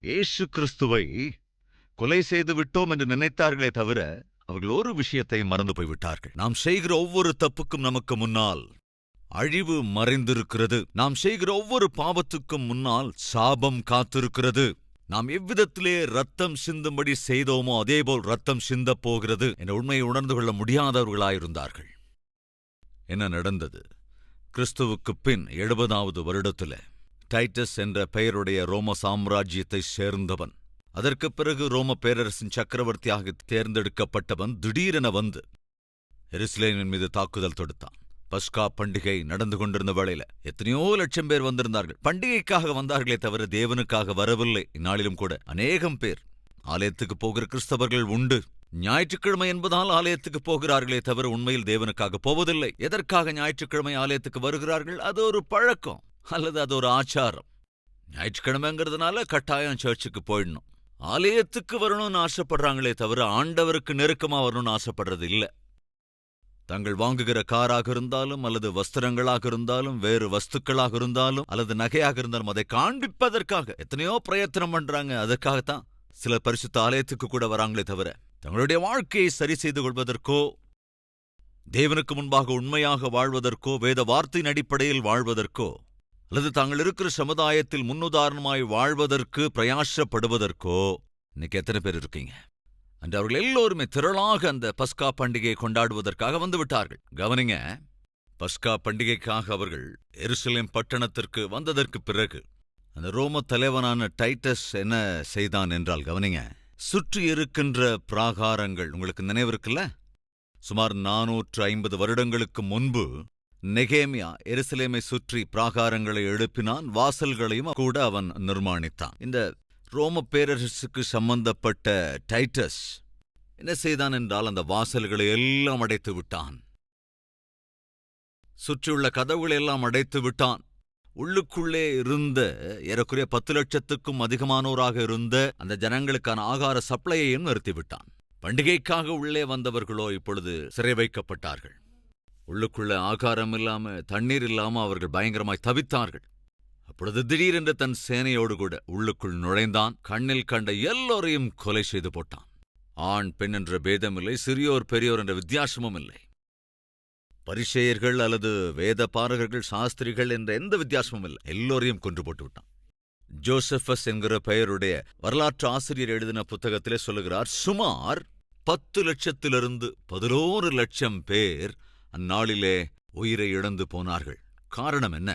இயேசு கிறிஸ்துவை கொலை செய்து விட்டோம் என்று நினைத்தார்களே தவிர அவர்கள் ஒரு விஷயத்தை மறந்து போய்விட்டார்கள். நாம் செய்கிற ஒவ்வொரு தப்புக்கும் நமக்கு முன்னால் அழிவு மறைந்திருக்கிறது. நாம் செய்கிற ஒவ்வொரு பாவத்துக்கும் முன்னால் சாபம் காத்திருக்கிறது. நாம் எவ்விதத்திலே ரத்தம் சிந்தும்படி செய்தோமோ அதேபோல் ரத்தம் சிந்தப் போகிறது என்ற உண்மையை உணர்ந்து கொள்ள முடியாதவர்களாயிருந்தார்கள். என்ன நடந்தது? கிறிஸ்துவுக்கு பின் 70வது வருடத்துல டைட்டஸ் என்ற பெயருடைய ரோம சாம்ராஜ்யத்தை சேர்ந்தவன், அதற்கு பிறகு ரோம பேரரசின் சக்கரவர்த்தியாக தேர்ந்தெடுக்கப்பட்டவன் திடீரென வந்து எருசலேமின் மீது தாக்குதல் தொடுத்தான். பஸ்கா பண்டிகை நடந்து கொண்டிருந்த வேளையில எத்தனையோ லட்சம் பேர் வந்திருந்தார்கள். பண்டிகைக்காக வந்தார்களே தவிர தேவனுக்காக வரவில்லை. இந்நாளிலும் கூட அநேகம் பேர் ஆலயத்துக்கு போகிற கிறிஸ்தவர்கள் உண்டு. ஞாயிற்றுக்கிழமை என்பதால் ஆலயத்துக்கு போகிறார்களே தவிர உண்மையில் தேவனுக்காக போவதில்லை. எதற்காக ஞாயிற்றுக்கிழமை ஆலயத்துக்கு வருகிறார்கள்? அது ஒரு பழக்கம் அல்லது அது ஒரு ஆச்சாரம். ஞாயிற்றுக்கிழமைங்கிறதுனால கட்டாயம் சர்ச்சுக்கு போயிடணும், ஆலயத்துக்கு வரணும்னு ஆசைப்படுறாங்களே தவிர ஆண்டவருக்கு நெருக்கமா வரணும்னு ஆசைப்படுறது இல்லை. தங்கள் வாங்குகிற காராக இருந்தாலும் அல்லது வஸ்திரங்களாக இருந்தாலும் வேறு வஸ்துக்களாக இருந்தாலும் அல்லது நகையாக இருந்தாலும் அதை காண்பிப்பதற்காக எத்தனையோ பிரயத்தனம் பண்றாங்க. அதற்காகத்தான் சிலர் பரிசுத்த ஆலயத்துக்கு கூட வராங்களே தவிர தங்களுடைய வாழ்க்கையை சரி செய்து கொள்வதற்கோ தேவனுக்கு முன்பாக உண்மையாக வாழ்வதற்கோ வேத வார்த்தையின் அடிப்படையில் வாழ்வதற்கோ அல்லது தாங்கள் இருக்கிற சமுதாயத்தில் முன்னுதாரணமாய் வாழ்வதற்கு பிரயாசப்படுவதற்கோ இன்னைக்கு எத்தனை பேர் இருக்கீங்க? அன்று அவர்கள் எல்லோருமே திரளாக அந்த பஸ்கா பண்டிகையை கொண்டாடுவதற்காக வந்துவிட்டார்கள். கவனிங்க, பஸ்கா பண்டிகைக்காக அவர்கள் எருசலேம் பட்டணத்திற்கு வந்ததற்கு பிறகு அந்த ரோம தலைவனான டைட்டஸ் என்ன செய்தான் என்றால், கவனிங்க, சுற்றி இருக்கின்ற பிராகாரங்கள் உங்களுக்கு நினைவிருக்குல்ல? சுமார் 450 வருடங்களுக்கு முன்பு நெகேமியா எருசலேமை சுற்றி பிராகாரங்களை எழுப்பினான், வாசல்களையும் கூட அவன் நிர்மாணித்தான். இந்த ரோம பேரரசுக்கு சம்பந்தப்பட்ட டைட்டஸ் என்ன செய்தான் என்றால் அந்த வாசல்களை எல்லாம் அடைத்து விட்டான். சுற்றியுள்ள கதவுகளை எல்லாம் அடைத்து விட்டான். உள்ளுக்குள்ளே இருந்த ஏறக்குறைய 10 லட்சத்துக்கும் அதிகமானோராக இருந்த அந்த ஜனங்களுக்கான ஆகார சப்ளையையும் நிறுத்திவிட்டான். பண்டிகைக்காக உள்ளே வந்தவர்களோ இப்பொழுது சிறை வைக்கப்பட்டார்கள். உள்ளுக்குள்ள ஆகாரம் இல்லாம தண்ணீர் இல்லாம அவர்கள் பயங்கரமாய் தவித்தார்கள். அப்பொழுது திடீரென்று தன் சேனையோடு கூட உள்ளுக்குள் நுழைந்தான். கண்ணில் கண்ட எல்லோரையும் கொலை செய்து போட்டான். ஆண் பெண் என்ற பேதமில்லை, சிறியோர் பெரியோர் என்ற வித்தியாசமும் இல்லை. பரிசேயர்கள் அல்லது வேத பாரகர்கள் சாஸ்திரிகள் என்ற எந்த வித்தியாசமும் இல்லை, எல்லோரையும் கொன்று போட்டு விட்டான். ஜோசபஸ் என்கிற பெயருடைய வரலாற்று ஆசிரியர் எழுதின புத்தகத்திலே சொல்லுகிறார், சுமார் 10 லட்சத்திலிருந்து 11 லட்சம் பேர் அந்நாளிலே உயிரை இழந்து போனார்கள். காரணம் என்ன?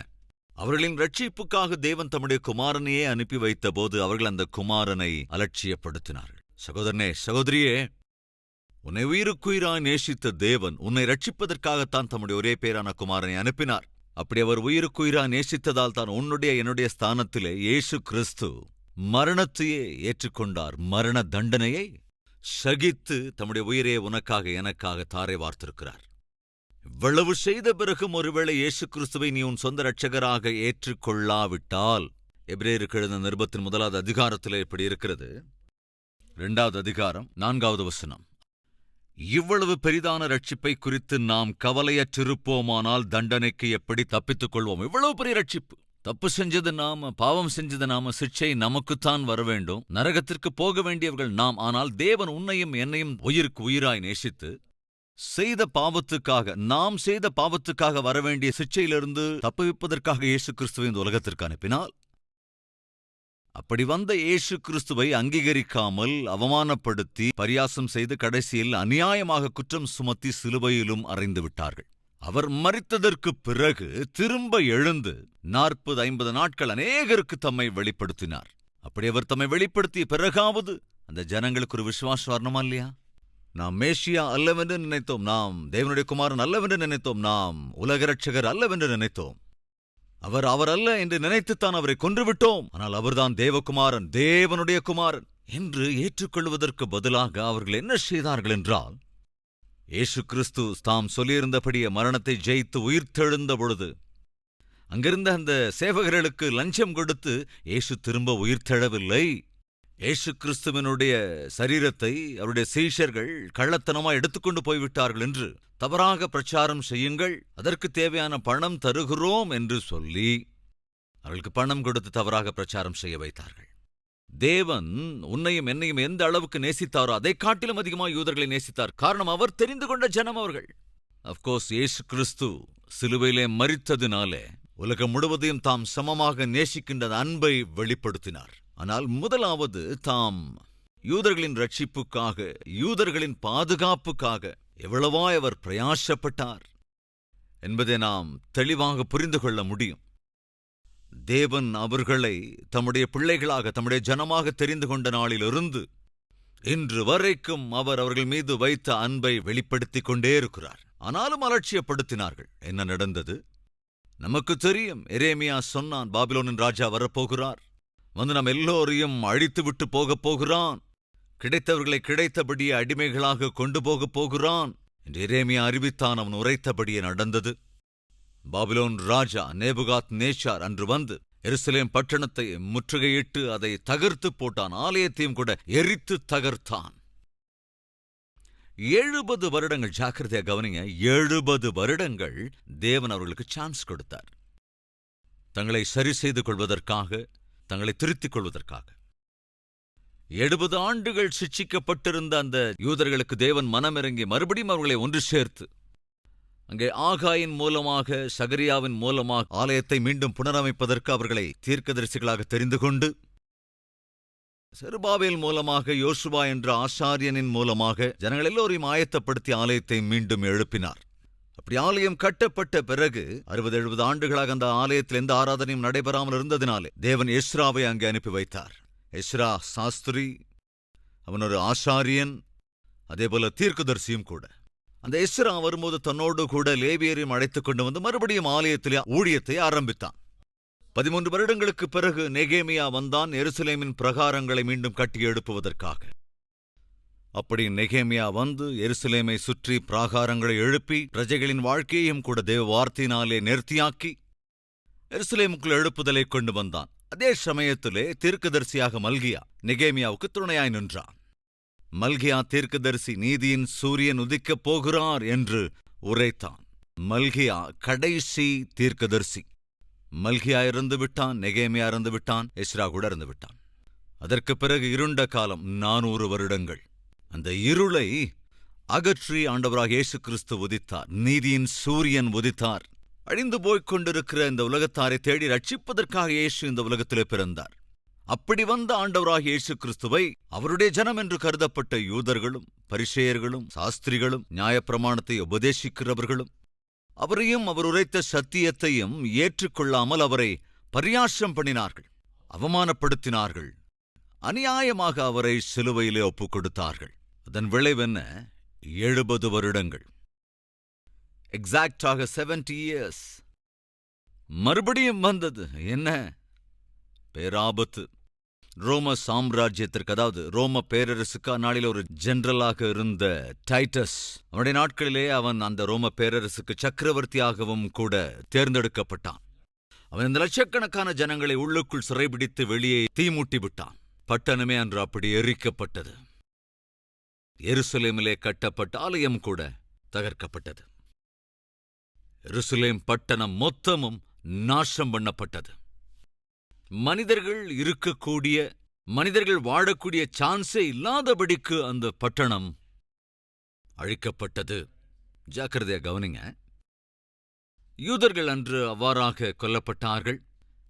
அவர்களின் ரட்சிப்புக்காக தேவன் தம்முடைய குமாரனையே அனுப்பி வைத்தபோது அவர்கள் அந்த குமாரனை அலட்சியப்படுத்தினார்கள். சகோதரனே, சகோதரியே, உன்னை உயிருக்குயிராய் நேசித்த தேவன் உன்னை ரட்சிப்பதற்காகத்தான் தம்முடைய ஒரே பேரான குமாரனை அனுப்பினார். அப்படி அவர் உயிருக்குயிராய் நேசித்ததால் தான் உன்னுடைய என்னுடைய ஸ்தானத்திலே இயேசு கிறிஸ்து மரணத்தையே ஏற்றுக்கொண்டார். மரண தண்டனையை சகித்து தம்முடைய உயிரே உனக்காக எனக்காக தாரை வார்த்திருக்கிறார். இவ்வளவு செய்த பிறகும் ஒருவேளை இயேசு கிறிஸ்துவை நீ உன் சொந்த இரட்சகராக ஏற்றுக்கொள்ளாவிட்டால், எபிரேயருக்கு எழுதின நிருபத்தின் 1வது அதிகாரத்திலே இப்படி இருக்கிறது. 2வது அதிகாரம் 4வது வசனம். இவ்வளவு பெரிதான ரட்சிப்பை குறித்து நாம் கவலையற்றிருப்போமானால் தண்டனைக்கு எப்படி தப்பித்துக் கொள்வோம்? இவ்வளவு பெரிய ரட்சிப்பு, தப்பு செஞ்சது நாம, பாவம் செஞ்சது நாம, சிக்ஷை நமக்குத்தான் வர வேண்டும், நரகத்திற்கு போக வேண்டியவர்கள் நாம். ஆனால் தேவன் உன்னையும் என்னையும் உயிருக்கு உயிராய் நேசித்து செய்த பாவத்துக்காக, நாம் செய்த பாவத்துக்காக வரவேண்டிய சிக்ஷையிலிருந்து தப்புவிப்பதற்காக இயேசு கிறிஸ்துவை இந்த உலகத்திற்கு அனுப்பினால், அப்படி வந்த இயேசு கிறிஸ்துவை அங்கீகரிக்காமல் அவமானப்படுத்தி பரியாசம் செய்து கடைசியில் அநியாயமாக குற்றம் சுமத்தி சிலுவையிலும் அறைந்து விட்டார்கள். அவர் மரித்ததற்கு பிறகு திரும்ப எழுந்து 40-50 நாட்கள் அநேகருக்கு தம்மை வெளிப்படுத்தினார். அப்படி அவர் தம்மை வெளிப்படுத்திய பிறகாவது அந்த ஜனங்களுக்கு ஒரு விசுவாசம் வரணுமா இல்லையா? நாம் மேசியா அல்லவென்று நினைத்தோம், நாம் தேவனுடைய குமாரன் அல்லவென்று நினைத்தோம், நாம் உலக இரட்சகர் அல்லவென்று நினைத்தோம். அவர் அல்ல என்று நினைத்துத்தான் அவரை கொன்றுவிட்டோம். ஆனால் அவர்தான் தேவகுமாரன், தேவனுடைய குமாரன் என்று ஏற்றுக்கொள்வதற்கு பதிலாக அவர்கள் என்ன செய்தார்கள் என்றால், இயேசு கிறிஸ்து தாம் சொல்லியிருந்தபடியே மரணத்தை ஜெயித்து உயிர்த்தெழுந்த பொழுது அங்கிருந்த அந்த சேவகர்களுக்கு லஞ்சம் கொடுத்து இயேசு திரும்ப உயிர்த்தெழவில்லை. இயேசு கிறிஸ்துவனுடைய சரீரத்தை அவருடைய சீஷர்கள் கள்ளத்தனமாய் எடுத்துக்கொண்டு போய்விட்டார்கள் என்று தவறாக பிரச்சாரம் செய்யுங்கள், அதற்கு தேவையான பணம் தருகிறோம் என்று சொல்லி அவர்களுக்கு பணம் கொடுத்து தவறாக பிரச்சாரம் செய்ய வைத்தார்கள். தேவன் உன்னையும் என்னையும் எந்த அளவுக்கு நேசித்தாரோ அதை காட்டிலும் அதிகமாக யூதர்களை நேசித்தார். காரணம், அவர் தெரிந்து கொண்ட ஜனம் அவர்கள். அஃப்கோர்ஸ், இயேசு கிறிஸ்து சிலுவையிலே மரித்ததினாலே உலகம் முழுவதையும் தாம் சமமாக நேசிக்கின்ற அன்பை வெளிப்படுத்தினார். ஆனால் முதலாவது தாம் யூதர்களின் ரட்சிப்புக்காக, யூதர்களின் பாதுகாப்புக்காக எவ்வளவாய் அவர் பிரயாசப்பட்டார் என்பதை நாம் தெளிவாக புரிந்து கொள்ள முடியும். தேவன் அவர்களை தம்முடைய பிள்ளைகளாக, தம்முடைய ஜனமாக தெரிந்து கொண்ட நாளிலிருந்து இன்று வரைக்கும் அவர் அவர்கள் மீது வைத்த அன்பை வெளிப்படுத்திக் கொண்டே இருக்கிறார். ஆனாலும் அலட்சியப்படுத்தினார்கள். என்ன நடந்தது நமக்கு தெரியும். எரேமியா சொன்னான், பாபிலோனின் ராஜா வரப்போகிறார், வந்து நம் எல்லோரையும் அழித்து விட்டு போகப் போகிறான், கிடைத்தவர்களை கிடைத்தபடியே அடிமைகளாக கொண்டு போகப் போகிறான் என்று எரேமியா அறிவித்தான். அவன் உரைத்தபடியே நடந்தது. பாபிலோன் ராஜா நேபுகாத் நேச்சார் அன்று வந்து எருசலேம் பட்டணத்தை முற்றுகையிட்டு அதை தகர்த்து போட்டான். ஆலயத்தையும் கூட எரித்து தகர்த்தான். 70 வருடங்கள், ஜாக்கிரதையா கவனிங்க, 70 வருடங்கள் தேவன் அவர்களுக்கு சான்ஸ் கொடுத்தார். தங்களை சரி செய்து கொள்வதற்காக, தங்களை திருத்திக் கொள்வதற்காக. 70 ஆண்டுகள் சிட்சிக்கப்பட்டிருந்த அந்த யூதர்களுக்கு தேவன் மனமிறங்கி மறுபடியும் அவர்களை ஒன்று சேர்த்து அங்கே ஆகாயின் மூலமாக, சகரியாவின் மூலமாக ஆலயத்தை மீண்டும் புனரமைப்பதற்கு அவர்களை தீர்க்கதரிசிகளாக தெரிந்து கொண்டு, செருபாபேல் மூலமாக, யோசுவா என்ற ஆசாரியனின் மூலமாக ஜனங்கள் எல்லோரையும் ஆயத்தப்படுத்தி ஆலயத்தை மீண்டும் எழுப்பினார். அப்படி ஆலயம் கட்டப்பட்ட பிறகு 60-70 ஆண்டுகளாக அந்த ஆலயத்தில் எந்த ஆராதனையும் நடைபெறாமல் இருந்ததினாலே தேவன் எஸ்ராவை அங்கே அனுப்பி வைத்தார். எஸ்ரா சாஸ்திரி, அவன் ஒரு ஆசாரியன், அதேபோல தீர்க்கதரிசியும் கூட. அந்த எஸ்ரா வரும்போது தன்னோடு கூட லேவியரையும் அழைத்துக் கொண்டு வந்து மறுபடியும் ஆலயத்திலே ஊழியத்தை ஆரம்பித்தான். 13 வருடங்களுக்கு பிறகு நெகேமியா வந்தான், எருசலேமின் பிரகாரங்களை மீண்டும் கட்டி எழுப்புவதற்காக. அப்படி நெகேமியா வந்து எருசலேமை சுற்றி பிராகாரங்களை எழுப்பி பிரஜைகளின் வாழ்க்கையையும் கூட தேவ வார்த்தையினாலே நேர்த்தியாக்கி எருசலேமுக்குள் எழுப்புதலை கொண்டு வந்தான். அதே சமயத்திலே தீர்க்கதரிசியாக மல்கியா நெகேமியாவுக்கு துணையாய் நின்றான். மல்கியா தீர்க்கதரிசி நீதியின் சூரியன் உதிக்கப் போகிறார் என்று உரைத்தான். மல்கியா கடைசி தீர்க்கதரிசி. மல்கியா இறந்து விட்டான், நெகேமியா இறந்து விட்டான், எஸ்ரா கூட இறந்து விட்டான். அதற்கு பிறகு இருண்ட காலம் 400 வருடங்கள். அந்த இருளை அகற்றி ஆண்டவராக இயேசு கிறிஸ்து உதித்தார். நீதியின் சூரியன் உதித்தார். அழிந்து போய்க் கொண்டிருக்கிற இந்த உலகத்தாரை தேடி ரட்சிப்பதற்காக இயேசு இந்த உலகத்திலே பிறந்தார். அப்படி வந்த ஆண்டவராக இயேசு கிறிஸ்துவை அவருடைய ஜனம் என்று கருதப்பட்ட யூதர்களும் பரிசேயர்களும் சாஸ்திரிகளும் நியாயப்பிரமாணத்தை உபதேசிக்கிறவர்களும் அவரையும் அவர் உரைத்த சத்தியத்தையும் ஏற்றுக்கொள்ளாமல் அவரை பரியாசம் பண்ணினார்கள், அவமானப்படுத்தினார்கள், அநியாயமாக அவரை சிலுவையிலே ஒப்புக் கொடுத்தார்கள். அதன் விளைவென்ன? 70 வருடங்கள், எக்ஸாக்டாக 70 years. மறுபடியும் வந்தது என்ன? பேராபத்து. ரோம சாம்ராஜ்யத்திற்கு, அதாவது ரோம பேரரசுக்கு அந்நாளில் ஒரு ஜெனரலாக இருந்த டைட்டஸ், அவனுடைய நாட்களிலே அவன் அந்த ரோம பேரரசுக்கு சக்கரவர்த்தியாகவும் கூட தேர்ந்தெடுக்கப்பட்டான். அவன் இந்த லட்சக்கணக்கான ஜனங்களை உள்ளுக்குள் சிறைபிடித்து வெளியே தீமூட்டி விட்டான். பட்டணமே அன்று அப்படி எரிக்கப்பட்டது. எருசலேமிலே கட்டப்பட்ட ஆலயம் கூட தகர்க்கப்பட்டது. எருசலேம் பட்டணம் மொத்தமும் நாசம் பண்ணப்பட்டது. மனிதர்கள் இருக்கக்கூடிய, மனிதர்கள் வாழக்கூடிய சான்ஸே இல்லாதபடிக்கு அந்த பட்டணம் அழிக்கப்பட்டது. ஜாக்கிரதையா கவனிங்க. யூதர்கள் அன்று அவ்வாறாக கொல்லப்பட்டார்கள்.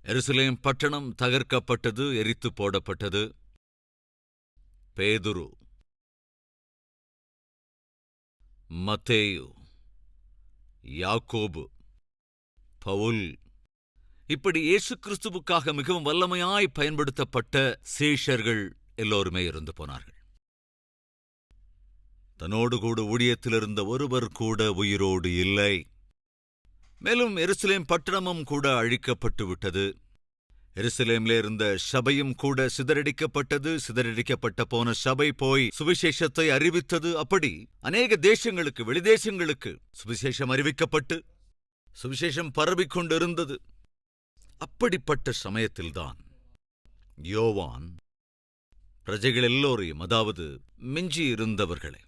எருசலேம் பட்டணம் தகர்க்கப்பட்டது, எரித்து போடப்பட்டது. பேதுரு, மத்தேயு, யாக்கோபு, பவுல், இப்படி இயேசு கிறிஸ்துவுக்காக மிகவும் வல்லமையாய் பயன்படுத்தப்பட்ட சீஷர்கள் எல்லோருமே இருந்து போனார்கள். தன்னோடு கூட ஊழியத்திலிருந்த ஒருவர் கூட உயிரோடு இல்லை. மேலும் எருசலேம் பட்டணமும் கூட அழிக்கப்பட்டு விட்டது. எருசலேமிலே இருந்த சபையும் கூட சிதறடிக்கப்பட்டது. சிதறடிக்கப்பட்ட போன சபை போய் சுவிசேஷத்தை அறிவித்தது. அப்படி அநேக தேசங்களுக்கு, வெளிதேசங்களுக்கு சுவிசேஷம் அறிவிக்கப்பட்டு சுவிசேஷம் பரவிக்கொண்டிருந்தது. அப்படிப்பட்ட சமயத்தில்தான் யோவான் பிரஜைகள் எல்லோரையும், அதாவது மிஞ்சி இருந்தவர்களை,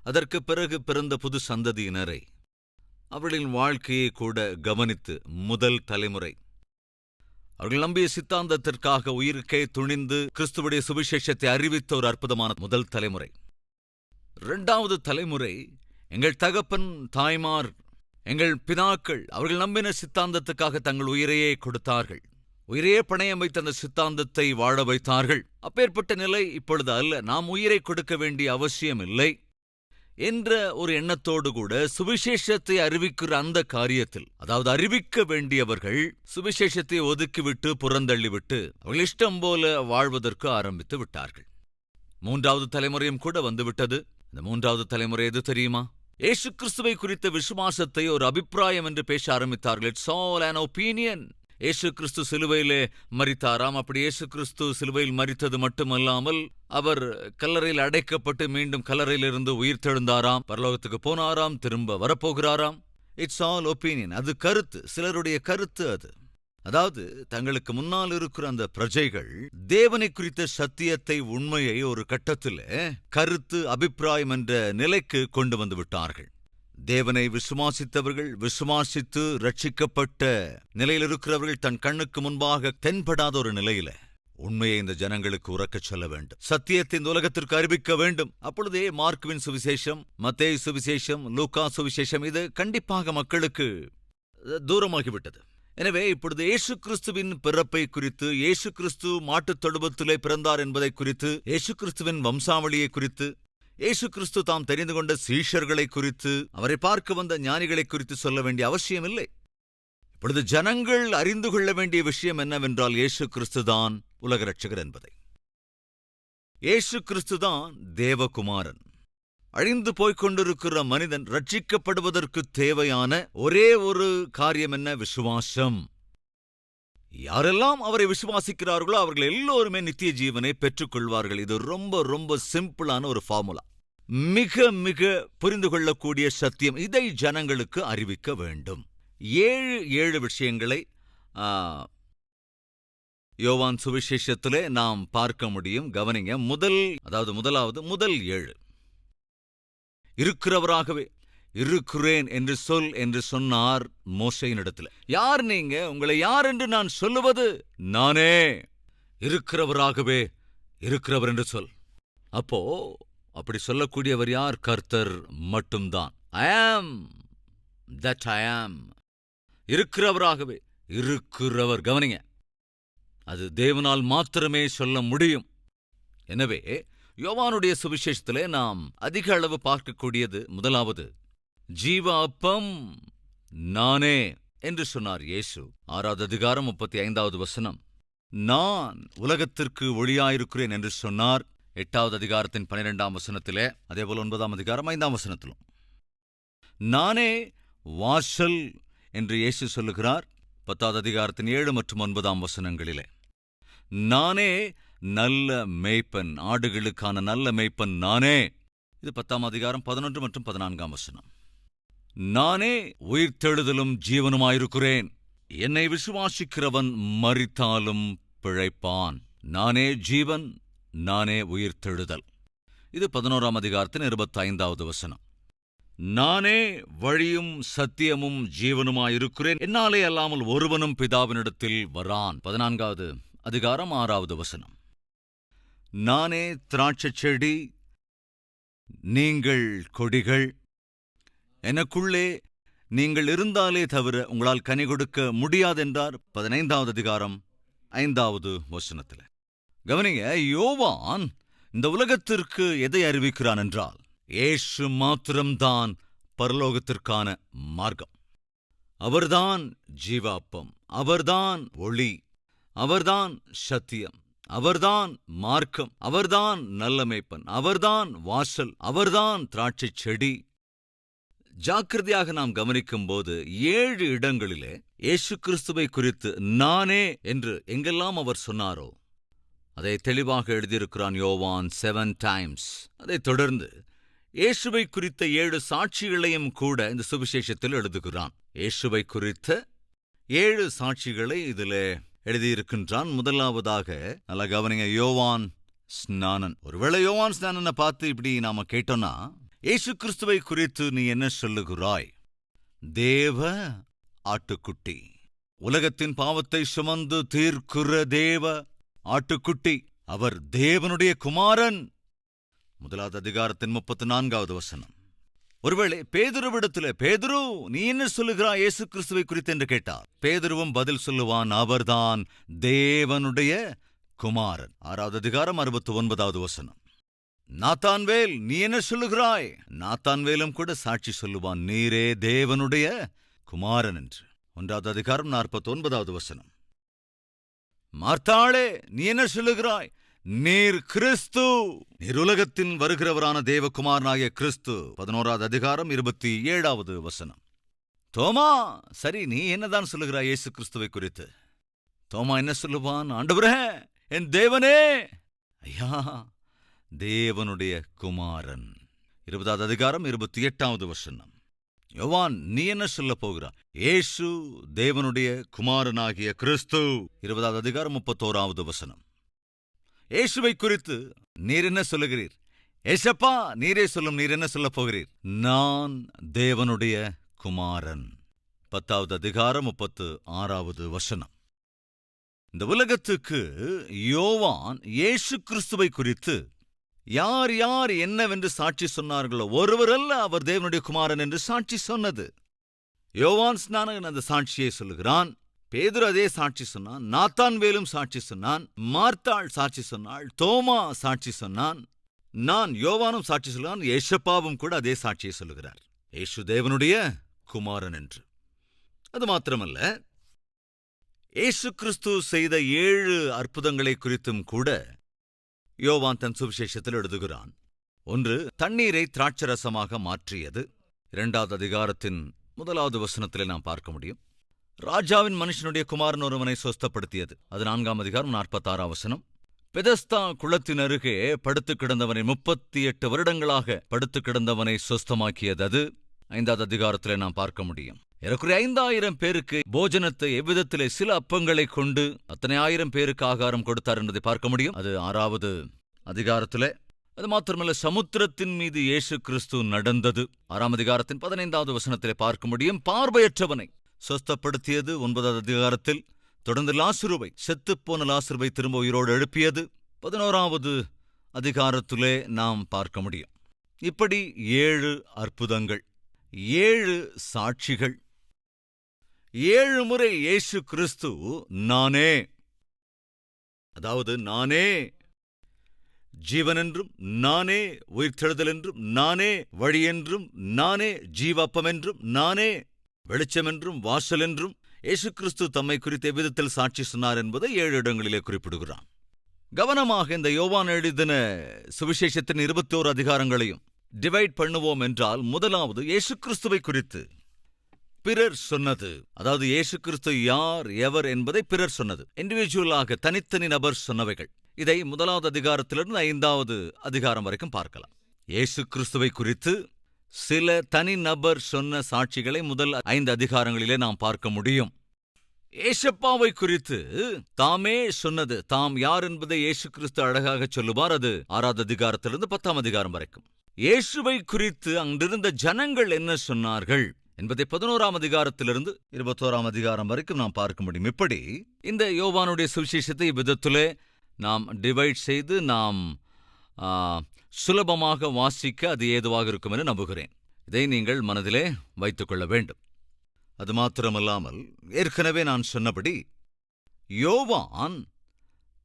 அதற்கு பிறகு பிறந்த புது சந்ததியினரை, அவர்களின் வாழ்க்கையை கூட கவனித்து முதல் தலைமுறை அவர்கள் நம்பிய சித்தாந்தத்திற்காக உயிருக்கே துணிந்து கிறிஸ்துவுடைய சுவிசேஷத்தை அறிவித்த ஒரு அற்புதமான முதல் தலைமுறை. 2வது தலைமுறை எங்கள் தகப்பன் தாய்மார், எங்கள் பிதாக்கள் அவர்கள் நம்பின சித்தாந்தத்துக்காக தங்கள் உயிரையே கொடுத்தார்கள். உயிரையே பணயம் வைத்த அந்த சித்தாந்தத்தை வாழ வைத்தார்கள். அப்பேற்பட்ட நிலை இப்பொழுது அல்ல. நாம் உயிரை கொடுக்க வேண்டிய அவசியம் இல்லை என்ற ஒரு எண்ணத்தோடு கூட சுவிசேஷத்தை அறிவிக்கிற அந்த காரியத்தில், அதாவது அறிவிக்க வேண்டியவர்கள் சுவிசேஷத்தை ஒதுக்கிவிட்டு புறந்தள்ளிவிட்டு அவர்கள் இஷ்டம் போல வாழ்வதற்கு ஆரம்பித்து விட்டார்கள். 3வது தலைமுறையும் கூட வந்துவிட்டது. இந்த 3வது தலைமுறை எது தெரியுமா? இயேசு கிறிஸ்துவை குறித்த விசுவாசத்தை ஒரு அபிப்பிராயம் என்று பேச ஆரம்பித்தார்கள். It's all an opinion. இயேசு கிறிஸ்து சிலுவையிலே மரித்தாராம். அப்படி இயேசு கிறிஸ்து சிலுவையில் மரித்தது மட்டுமல்லாமல் அவர் கல்லறையில் அடைக்கப்பட்டு மீண்டும் கல்லறையிலிருந்து உயிர்த்தெழுந்தாராம், பரலோகத்துக்கு போனாராம், திரும்ப வரப்போகிறாராம். It's all opinion. அது கருத்து, சிலருடைய கருத்து அது. அதாவது தங்களுக்கு முன்னால் இருக்கிற அந்த பிரஜைகள் தேவனை குறித்த சத்தியத்தை, உண்மையை ஒரு கட்டத்தில் கருத்து, அபிப்பிராயம் என்ற நிலைக்கு கொண்டு வந்து விட்டார்கள். தேவனை விசுவாசித்தவர்கள், விசுவாசித்து ரட்சிக்கப்பட்ட நிலையில் இருக்கிறவர்கள் தன் கண்ணுக்கு முன்பாக தென்படாத ஒரு நிலையில உண்மையை இந்த ஜனங்களுக்கு உரக்கச் சொல்ல வேண்டும், சத்தியத்தை இந்த உலகத்திற்கு அறிவிக்க வேண்டும். அப்பொழுதே மார்க்குவின் சுவிசேஷம், மத்தேயு சுவிசேஷம், லூக்கா சுவிசேஷம் இது கண்டிப்பாக மக்களுக்கு தூரமாகிவிட்டது. எனவே இப்பொழுது இயேசு கிறிஸ்துவின் பிறப்பை குறித்து, இயேசு கிறிஸ்து மாட்டுத் தொழுவத்திலே பிறந்தார் என்பதை குறித்து, இயேசு கிறிஸ்துவின் வம்சாவளியை குறித்து, இயேசு கிறிஸ்து தாம் தெரிந்து கொண்ட சீஷர்களை குறித்து, அவரை பார்க்க வந்த ஞானிகளை குறித்து சொல்ல வேண்டிய அவசியம் இல்லை. இப்பொழுது ஜனங்கள் அறிந்து கொள்ள வேண்டிய விஷயம் என்னவென்றால், இயேசு கிறிஸ்துதான் உலக ரட்சகர் என்பதை. இயேசு கிறிஸ்துதான் தேவகுமாரன். அழிந்து போய்கொண்டிருக்கிற மனிதன் ரட்சிக்கப்படுவதற்கு தேவையான ஒரே ஒரு காரியம் என்ன? விசுவாசம். யாரெல்லாம் அவரை விசுவாசிக்கிறார்களோ அவர்கள் எல்லோருமே நித்திய ஜீவனை பெற்றுக்கொள்வார்கள். இது ரொம்ப ரொம்ப சிம்பிளான ஒரு ஃபார்முலா, மிக மிக புரிந்து கொள்ளக்கூடிய சத்தியம். இதை ஜனங்களுக்கு அறிவிக்க வேண்டும். 7 விஷயங்களை யோவான் சுவிசேஷத்திலே நாம் பார்க்க முடியும். கவனிங்க. முதல் 7 இருக்கிறவராகவே இருக்கிறேன் என்று சொல் என்று சொன்னார் மோசேயினிடத்தில். யார் நீங்க? உங்களை யார் என்று நான் சொல்லுவது? நானே. இருக்கிறவராகவே இருக்கிறவர் என்று சொல். அப்போ அப்படி சொல்லக்கூடியவர் யார்? கர்த்தர் மட்டும்தான். I am that I am. இருக்கிறவராகவே இருக்கிறவர். கவனிங்க, அது தேவனால் மாத்திரமே சொல்ல முடியும். எனவே யோவானுடைய சுவிசேஷத்திலே நாம் அதிக அளவு பார்க்கக்கூடியது, முதலாவது ஜீவ அப்பம் நானே என்று சொன்னார் இயேசு. 6வது அதிகாரம் 35வது வசனம். நான் உலகத்திற்கு ஒளியாயிருக்கிறேன் என்று சொன்னார். 8வது அதிகாரத்தின் 12ஆம் வசனத்திலே, அதேபோல் 9ஆம் அதிகாரம் 5ஆம் வசனத்திலும் நானே வாசல் என்று இயேசு சொல்லுகிறார். 10வது அதிகாரத்தின் 7 மற்றும் 9ஆம் வசனங்களிலே நானே நல்ல மேய்ப்பன், ஆடுகளுக்கான நல்ல மேய்ப்பன் நானே. இது 10ஆம் அதிகாரம் 11 மற்றும் 14ஆம் வசனம். நானே உயிர்த்தெழுதலும் ஜீவனுமாயிருக்கிறேன். என்னை விசுவாசிக்கிறவன் மரித்தாலும் பிழைப்பான். நானே ஜீவன், நானே உயிர்த்தெழுதல். இது 11ஆம் அதிகாரத்தின் 25வது வசனம். நானே வழியும் சத்தியமும் ஜீவனுமாயிருக்கிறேன். என்னாலே அல்லாமல் ஒருவனும் பிதாவினிடத்தில் வரான். 14வது அதிகாரம் 6வது வசனம். நானே திராட்சைச் செடி, நீங்கள் கொடிகள். எனக்குள்ளே நீங்கள் இருந்தாலே தவிர உங்களால் கனி கொடுக்க முடியாதென்றார் 15வது அதிகாரம் 5வது வசனத்தில். கவனிங்க, யோவான் இந்த உலகத்திற்கு எதை அறிவிக்கிறான் என்றால், இயேசு மாத்திரம்தான் பரலோகத்திற்கான மார்க்கம். அவர்தான் ஜீவாப்பம், அவர்தான் ஒளி, அவர்தான் சத்தியம், அவர்தான் மார்க்கம், அவர்தான் நல்ல மேய்ப்பன், அவர்தான் வாசல், அவர்தான் திராட்சைச் செடி. ஜாக்கிரதையாக நாம் கவனிக்கும் போது 7 இடங்களிலே இயேசு கிறிஸ்துவை குறித்து நானே என்று எங்கெல்லாம் அவர் சொன்னாரோ அதை தெளிவாக எழுதியிருக்கிறான் யோவான் 7 times. அதைத் தொடர்ந்து இயேசுவை குறித்த 7 சாட்சிகளையும் கூட இந்த சுவிசேஷத்தில் எழுதுகிறான். இயேசுவை குறித்த 7 சாட்சிகளை இதிலே எழுதியிருக்கின்றான். முதலாவதாக நல்ல கவனிங்க, யோவான் ஸ்நானன். ஒருவேளை யோவான் ஸ்நானனை பார்த்து இப்படி நாம கேட்டோம்னா, இயேசு கிறிஸ்துவை குறித்து நீ என்ன சொல்லுகிறாய்? தேவ ஆட்டுக்குட்டி. உலகத்தின் பாவத்தை சுமந்து தீர்க்கிற தேவ ஆட்டுக்குட்டி. அவர் தேவனுடைய குமாரன். 1 அதிகாரத்தின் 34வது வசனம். ஒருவேளை பேதுருவிடத்திலே, பேதுரு, நீ என்ன சொல்லுகிறாய் இயேசு கிறிஸ்துவை குறித்து என்று கேட்டார். பேதுருவும் பதில் சொல்லுவான், அவர்தான் தேவனுடைய குமாரன். 6வது அதிகாரம் 69வது வசனம். நாத்தான்வேல், நீ என்ன சொல்லுகிறாய்? நாத்தான்வேலும் கூட சாட்சி சொல்லுவான், நீரே தேவனுடைய குமாரன் என்று. 1வது அதிகாரம் 49வது வசனம். மார்த்தாளே, நீ என்ன சொல்லுகிறாய்? நீர் கிறிஸ்து, நீர் உலகத்தின் வருகிறவரான தேவகுமாரனாகிய கிறிஸ்து. 11வது அதிகாரம் 27வது வசனம். தோமா, சரி, நீ என்னதான் சொல்லுகிறாய் இயேசு கிறிஸ்துவை குறித்து? தோமா என்ன சொல்லுவான்? ஆண்டவரே, என் தேவனே. ஐயா, தேவனுடைய குமாரன். 20வது அதிகாரம் 28வது வசனம். யோவான், நீ என்ன சொல்ல போகிறாய்? இயேசு தேவனுடைய குமாரனாகிய கிறிஸ்து. 20வது அதிகாரம் 31வது வசனம். இயேசுவை குறித்து நீர் என்ன சொல்லுகிறீர்? ஏசப்பா, நீரே சொல்லும், நீர் என்ன சொல்ல போகிறீர்? நான் தேவனுடைய குமாரன். 10வது அதிகாரம் 36வது வசனம். இந்த உலகத்துக்கு யோவான் இயேசு கிறிஸ்துவை குறித்து யார் யார் என்னவென்று சாட்சி சொன்னார்களோ ஒருவரல்ல அவர் தேவனுடைய குமாரன் என்று சாட்சி சொன்னது. யோவான் ஸ்நானகன் அந்த சாட்சியை சொல்லுகிறான். பேதுரு அதே சாட்சி சொன்னான். நாத்தான்வேலும் சாட்சி சொன்னான். மார்த்தாள் சாட்சி சொன்னாள். தோமா சாட்சி சொன்னான். நான் யோவானும் சாட்சி சொல்லுவான். ஏசப்பாவும் கூட அதே சாட்சியை சொல்லுகிறார், இயேசு தேவனுடைய குமாரன் என்று. அது மாத்திரமல்ல, இயேசு கிறிஸ்து செய்த 7 அற்புதங்களை குறித்தும் கூட யோவான் தன் சுவிசேஷத்தில் எழுதுகிறான். 1, தண்ணீரை திராட்சரசமாக மாற்றியது. 2வது அதிகாரத்தின் 1வது வசனத்திலே நாம் பார்க்க முடியும். ராஜாவின் மனுஷனுடைய குமாரன் ஒருவனை சொஸ்தப்படுத்தியது. அது 4ஆம் அதிகாரம் 46ஆம் வசனம். பெதஸ்தா குளத்தின் அருகே படுத்து கிடந்தவனை 38 வருடங்களாக படுத்து கிடந்தவனை சொஸ்தமாக்கியது. அது 5வது அதிகாரத்திலே நாம் பார்க்க முடியும். ஏறக்குறைய 5000 பேருக்கு போஜனத்தை எவ்விதத்திலே சில அப்பங்களை கொண்டு அத்தனை 1000 பேருக்கு ஆகாரம் கொடுத்தார் என்பதை பார்க்க முடியும். அது 6வது அதிகாரத்திலே. அது மாத்திரமல்ல, சமுத்திரத்தின் மீது இயேசு கிறிஸ்து நடந்தது. 6ஆம் அதிகாரத்தின் 15வது வசனத்திலே பார்க்க முடியும். பார்வையற்றவனை சொஸ்தப்படுத்தியது 9வது அதிகாரத்தில். தொடர்ந்து லாசருவை, செத்துப்போன லாசருவை திரும்ப உயிரோடு எழுப்பியது 11வது அதிகாரத்திலே நாம் பார்க்க முடியும். இப்படி 7 அற்புதங்கள், 7 சாட்சிகள். 7 முறை இயேசு கிறிஸ்து நானே, அதாவது நானே ஜீவன் என்றும், நானே உயிர்த்தெழுதல் என்றும், நானே வழி என்றும், நானே ஜீவப்பம் என்றும், நானே வெளிச்சம் என்றும், வாசல் என்றும் இயேசு கிறிஸ்து தம்மை குறித்த எவ்விதத்தில் சாட்சி சொன்னார் என்பதை 7 இடங்களிலே குறிப்பிடுகிறான். கவனமாக இந்த யோவான் எழுதின சுவிசேஷத்தின் 21 அதிகாரங்களையும் டிவைட் பண்ணுவோம் என்றால், முதலாவது இயேசு கிறிஸ்துவை குறித்து பிறர் சொன்னது. அதாவது இயேசு கிறிஸ்து யார், எவர் என்பதை பிறர் சொன்னது. இண்டிவிஜுவலாக தனித்தனி நபர் சொன்னவைகள். இதை 1வது அதிகாரத்திலிருந்து 5வது அதிகாரம் வரைக்கும் பார்க்கலாம். இயேசு கிறிஸ்துவை குறித்து சில தனி நபர் சொன்ன சாட்சிகளை முதல் 5 அதிகாரங்களிலே நாம் பார்க்க முடியும். ஏசப்பாவை குறித்து தாமே சொன்னது, தாம் யார் என்பதை இயேசு கிறிஸ்து அழகாக சொல்லுவார். அது 6வது அதிகாரத்திலிருந்து 10ஆம் அதிகாரம் வரைக்கும். இயேசுவை குறித்து அங்கிருந்த ஜனங்கள் என்ன சொன்னார்கள் என்பதை 11ஆம் அதிகாரத்திலிருந்து 21ஆம் அதிகாரம் வரைக்கும் நாம் பார்க்க முடியும். இப்படி இந்த யோவானுடைய சுவிசேஷத்தை இவ்விதத்திலே நாம் டிவைட் செய்து நாம் சுலபமாக வாசிக்க அது ஏதுவாக இருக்கும் என நம்புகிறேன். இதை நீங்கள் மனதிலே வைத்துக்கொள்ள வேண்டும். அது மாத்திரமல்லாமல், ஏற்கனவே நான் சொன்னபடி யோவான்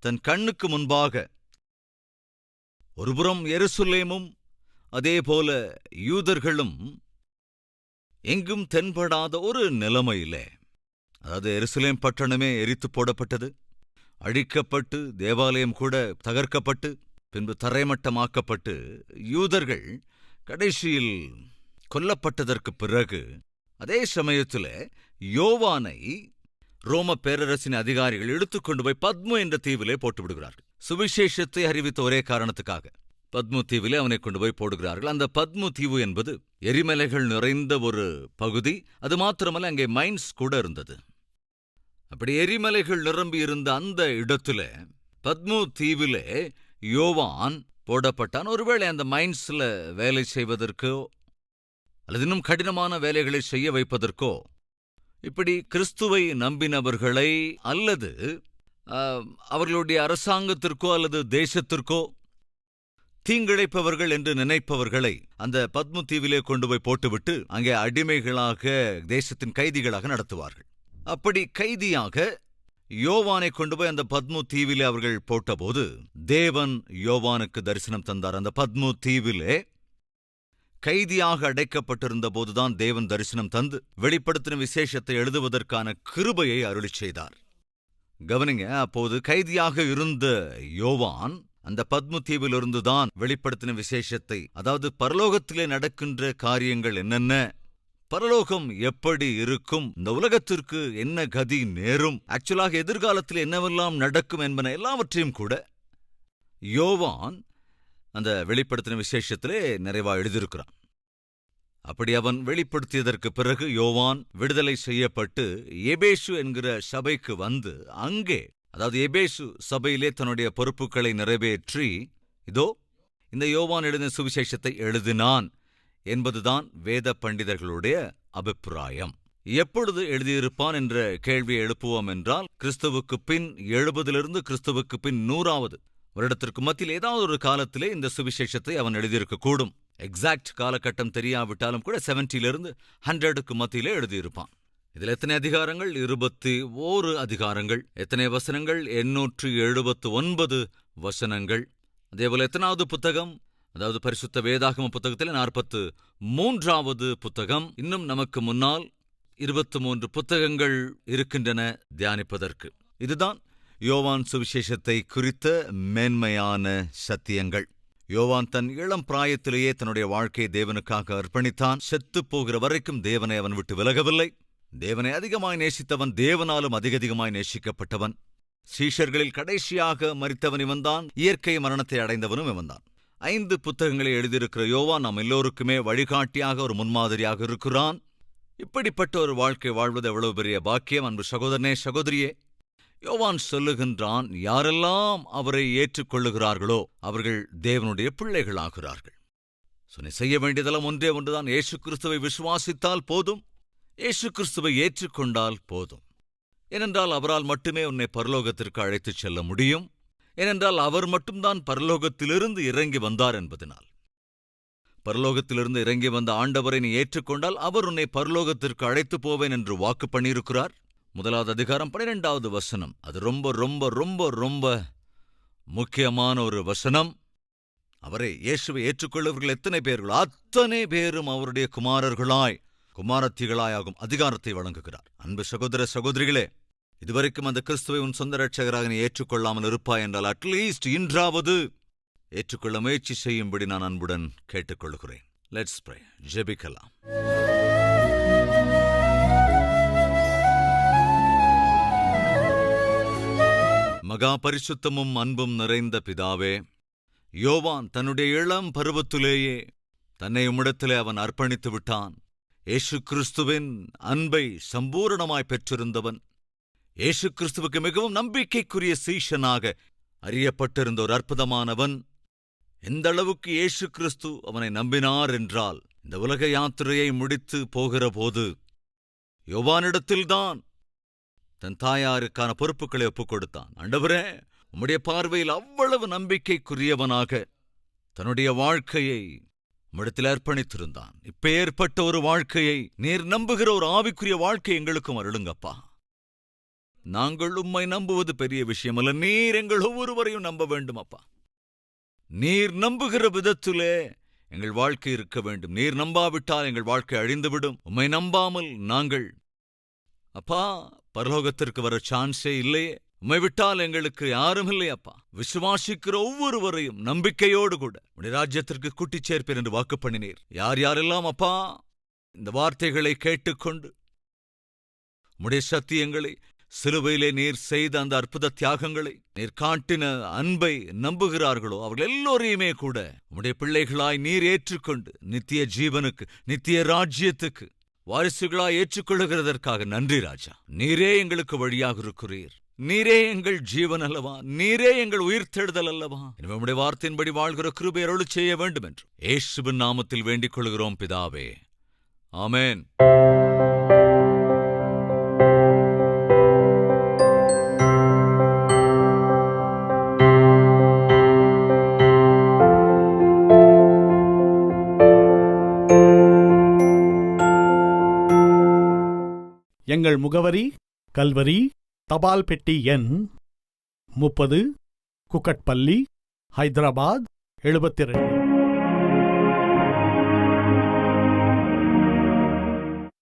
தன் கண்ணுக்கு முன்பாக ஒருபுறம் எருசலேமும் அதேபோல யூதர்களும் எங்கும் தென்படாத ஒரு நிலைமையிலே, அதாவது எருசலேம் பட்டணமே எரித்து போடப்பட்டது, அழிக்கப்பட்டு தேவாலயம் கூட தகர்க்கப்பட்டு பின்பு தரைமட்டமாக்கப்பட்டு யூதர்கள் கடைசியில் கொல்லப்பட்டதற்கு பிறகு, அதே சமயத்தில் யோவானை ரோம பேரரசின் அதிகாரிகள் எடுத்துக்கொண்டு போய் பத்மு என்ற தீவிலே போட்டு விடுகிறார்கள். சுவிசேஷத்தை அறிவித்த ஒரே காரணத்துக்காக பத்மு தீவிலே அவனை கொண்டு போய் போடுகிறார்கள். அந்த பத்மு தீவு என்பது எரிமலைகள் நிறைந்த ஒரு பகுதி. அது மாத்திரமல்ல, அங்கே மைன்ஸ் கூட இருந்தது. அப்படி எரிமலைகள் நிரம்பி இருந்த அந்த இடத்துல பத்மு தீவிலே யோவான் போடப்பட்டான். ஒருவேளை அந்த மைன்ஸ்ல வேலை செய்வதற்கோ அல்லது இன்னும் கடினமான வேலைகளை செய்ய வைப்பதற்கோ இப்படி கிறிஸ்துவை நம்பினவர்களை அல்லது அவர்களுடைய அரசாங்கத்திற்கோ அல்லது தேசத்திற்கோ தீங்கிழைப்பவர்கள் என்று நினைப்பவர்களை அந்த பத்மு தீவிலே கொண்டு போய் போட்டுவிட்டு அங்கே அடிமைகளாக, தேசத்தின் கைதிகளாக நடத்துவார்கள். அப்படி கைதியாக யோவானை கொண்டு போய் அந்த பத்மு தீவிலே அவர்கள் போட்டபோது தேவன் யோவானுக்கு தரிசனம் தந்தார். அந்த பத்மு தீவிலே கைதியாக அடைக்கப்பட்டிருந்த போதுதான் தேவன் தரிசனம் தந்து வெளிப்படுத்தின விசேஷத்தை எழுதுவதற்கான கிருபையை அருளிச் செய்தார். கவனிங்க, அப்போது கைதியாக இருந்த யோவான் அந்த பத்மு தீவிலிருந்துதான் வெளிப்படுத்தின விசேஷத்தை, அதாவது பரலோகத்திலே நடக்கின்ற காரியங்கள் என்னென்ன, பரலோகம் எப்படி இருக்கும், இந்த உலகத்திற்கு என்ன கதி நேரும், ஆக்சுவலாக எதிர்காலத்தில் என்னவெல்லாம் நடக்கும் என்பன எல்லாவற்றையும் கூட யோவான் அந்த வெளிப்படுத்தின விசேஷத்திலே நிறைவா எழுதியிருக்கிறான். அப்படி அவன் வெளிப்படுத்தியதற்கு பிறகு யோவான் விடுதலை செய்யப்பட்டு எபேசு என்கிற சபைக்கு வந்து அங்கே, அதாவது எபேசு சபையிலே தன்னுடைய பொறுப்புகளை நிறைவேற்றி இதோ இந்த யோவான் எழுதின சுவிசேஷத்தை எழுதினான் என்பதுதான் வேத பண்டிதர்களுடைய அபிப்பிராயம். எப்பொழுது எழுதியிருப்பான் என்ற கேள்வியை எழுப்புவோம் என்றால், கிறிஸ்துவுக்கு பின் 70 கிறிஸ்துவுக்கு பின் 100வது வருடத்திற்கு மத்தியில் ஏதாவது ஒரு காலத்திலே இந்த சுவிசேஷத்தை அவன் எழுதியிருக்கக்கூடும். எக்ஸாக்ட் காலகட்டம் தெரியாவிட்டாலும் கூட 70 100க்கு மத்தியிலே எழுதியிருப்பான். இதில் எத்தனை அதிகாரங்கள்? 21 அதிகாரங்கள். எத்தனை வசனங்கள்? 879 வசனங்கள். அதேபோல எத்தனாவது புத்தகம்? அதாவது பரிசுத்த வேதாகம புத்தகத்தில் 43வது புத்தகம். இன்னும் நமக்கு முன்னால் 23 புத்தகங்கள் இருக்கின்றன தியானிப்பதற்கு. இதுதான் யோவான் சுவிசேஷத்தை குறித்த மேன்மையான சத்தியங்கள். யோவான் தன் இளம் பிராயத்திலேயே தன்னுடைய வாழ்க்கையை தேவனுக்காக அர்ப்பணித்தான். செத்துப் போகிற வரைக்கும் தேவனை அவன் விட்டு விலகவில்லை. தேவனை அதிகமாய் நேசித்தவன், தேவனாலும் அதிகமாய் நேசிக்கப்பட்டவன். சீஷர்களில் கடைசியாக மரித்தவன் இவன்தான். இயற்கை மரணத்தை அடைந்தவனும் இவன்தான். 5 புத்தகங்களை எழுதியிருக்கிற யோவான் நாம் எல்லோருக்குமே வழிகாட்டியாக, ஒரு முன்மாதிரியாக இருக்கிறான். இப்படிப்பட்ட ஒரு வாழ்க்கை வாழ்வது எவ்வளவு பெரிய பாக்கியம்! அன்பு சகோதரனே, சகோதரியே, யோவான் சொல்லுகின்றான், யாரெல்லாம் அவரை ஏற்றுக்கொள்ளுகிறார்களோ அவர்கள் தேவனுடைய பிள்ளைகளாகிறார்கள். நீ செய்ய வேண்டியதெல்லாம் ஒன்றே ஒன்றுதான். இயேசு கிறிஸ்துவை விசுவாசித்தால் போதும், இயேசு கிறிஸ்துவை ஏற்றுக்கொண்டால் போதும். ஏனென்றால் அவரால் மட்டுமே உன்னை பரலோகத்திற்கு அழைத்துச் செல்ல முடியும். ஏனென்றால் அவர் மட்டும்தான் பரலோகத்திலிருந்து இறங்கி வந்தார் என்பதனால். பரலோகத்திலிருந்து இறங்கி வந்த ஆண்டவரை நீ ஏற்றுக்கொண்டால் அவர் உன்னை பரலோகத்திற்கு அழைத்து போவேன் என்று வாக்கு பண்ணியிருக்கிறார். 1வது அதிகாரம் 12வது வசனம். அது ரொம்ப ரொம்ப ரொம்ப ரொம்ப முக்கியமான ஒரு வசனம். அவரை, இயேசுவை ஏற்றுக்கொள்ளவர்கள் எத்தனை பேர்கள்? அத்தனை பேரும் அவருடைய குமாரர்களாய், குமாரத்திகளாய் ஆகும் அதிகாரத்தை வழங்குகிறார். அன்பு சகோதர சகோதரிகளே, இதுவரைக்கும் அந்த கிறிஸ்துவை உன் சொந்த இரட்சகராக நீ ஏற்றுக்கொள்ளாமல் இருப்பாய் என்றால் அட்லீஸ்ட் இன்றாவது ஏற்றுக்கொள்ள முயற்சி செய்யும்படி நான் அன்புடன் கேட்டுக்கொள்கிறேன். Let's pray. ஜெபிக்கலாம். மகா பரிசுத்தமும் அன்பும் நிறைந்த பிதாவே, யோவான் தன்னுடைய இளம் பருவத்திலேயே தன்னை உம்மிடத்திலே அவன் அர்ப்பணித்து விட்டான். இயேசு கிறிஸ்துவின் அன்பை சம்பூரணமாய் பெற்றிருந்தவன், இயேசு கிறிஸ்துவுக்கு மிகவும் நம்பிக்கைக்குரிய சீஷனாக அறியப்பட்டிருந்த ஒரு அற்புதமானவன். எந்த அளவுக்கு இயேசு கிறிஸ்து அவனை நம்பினார் என்றால், இந்த உலக யாத்திரையை முடித்து போகிற போது யோவானிடத்தில்தான் தன் தாயாருக்கான பொறுப்புகளை ஒப்புக் கொடுத்தான். ஆண்டவரே, உம்முடைய பார்வையில் அவ்வளவு நம்பிக்கைக்குரியவனாக தன்னுடைய வாழ்க்கையை உம்மிடத்தில் அர்ப்பணித்திருந்தான். இப்பேற்பட்ட ஒரு வாழ்க்கையை, நீர் நம்புகிற ஒரு ஆவிக்குரிய வாழ்க்கை எங்களுக்கும் அருளுங்கப்பா. நாங்கள் உம்மை நம்புவது பெரிய விஷயமல்ல, நீர் எங்கள் ஒவ்வொருவரையும் நம்ப வேண்டும் அப்பா. நீர் நம்புகிற விதத்திலே எங்கள் வாழ்க்கை இருக்க வேண்டும். நீர் நம்பாவிட்டால் எங்கள் வாழ்க்கை அழிந்துவிடும். உம்மை நம்பாமல் நாங்கள் அப்பா பரலோகத்திற்கு வர சான்ஸே இல்லையே. உம்மை விட்டால் எங்களுக்கு யாரும் இல்லையப்பா. விசுவாசிக்கிற ஒவ்வொருவரையும் நம்பிக்கையோடு கூட உடைய ராஜ்யத்திற்கு கூட்டிச் சேர்ப்பேன் என்று வாக்கு பண்ணினீர். யார் யாரெல்லாம் அப்பா இந்த வார்த்தைகளை கேட்டுக்கொண்டு உம்முடைய சத்தியங்களை, சிலுவையிலே நீர் செய்த அந்த அற்புத தியாகங்களை, நீர் காட்டின அன்பை நம்புகிறார்களோ அவர்கள் எல்லோரையுமே கூட உம்முடைய பிள்ளைகளாய் நீர் ஏற்றுக்கொண்டு நித்திய ஜீவனுக்கு, நித்திய ராஜ்யத்துக்கு வாரிசுகளாய் ஏற்றுக்கொள்ளுகிறதற்காக நன்றி ராஜா. நீரே எங்களுக்கு வழியாக இருக்கிறீர். நீரே எங்கள் ஜீவன் அல்லவா? நீரே எங்கள் உயிர்த்தெழுதல் அல்லவா? எனவே உம்முடைய வார்த்தையின்படி வாழ்கிற கிருபை அருளச் செய்ய வேண்டும் என்று இயேசுவின் நாமத்தில் வேண்டிக் கொள்கிறோம் பிதாவே. ஆமென். எங்கள் முகவரி கல்வரி, தபால் பெட்டி எண் 30, குக்கட்பள்ளி, ஹைதராபாத் 72.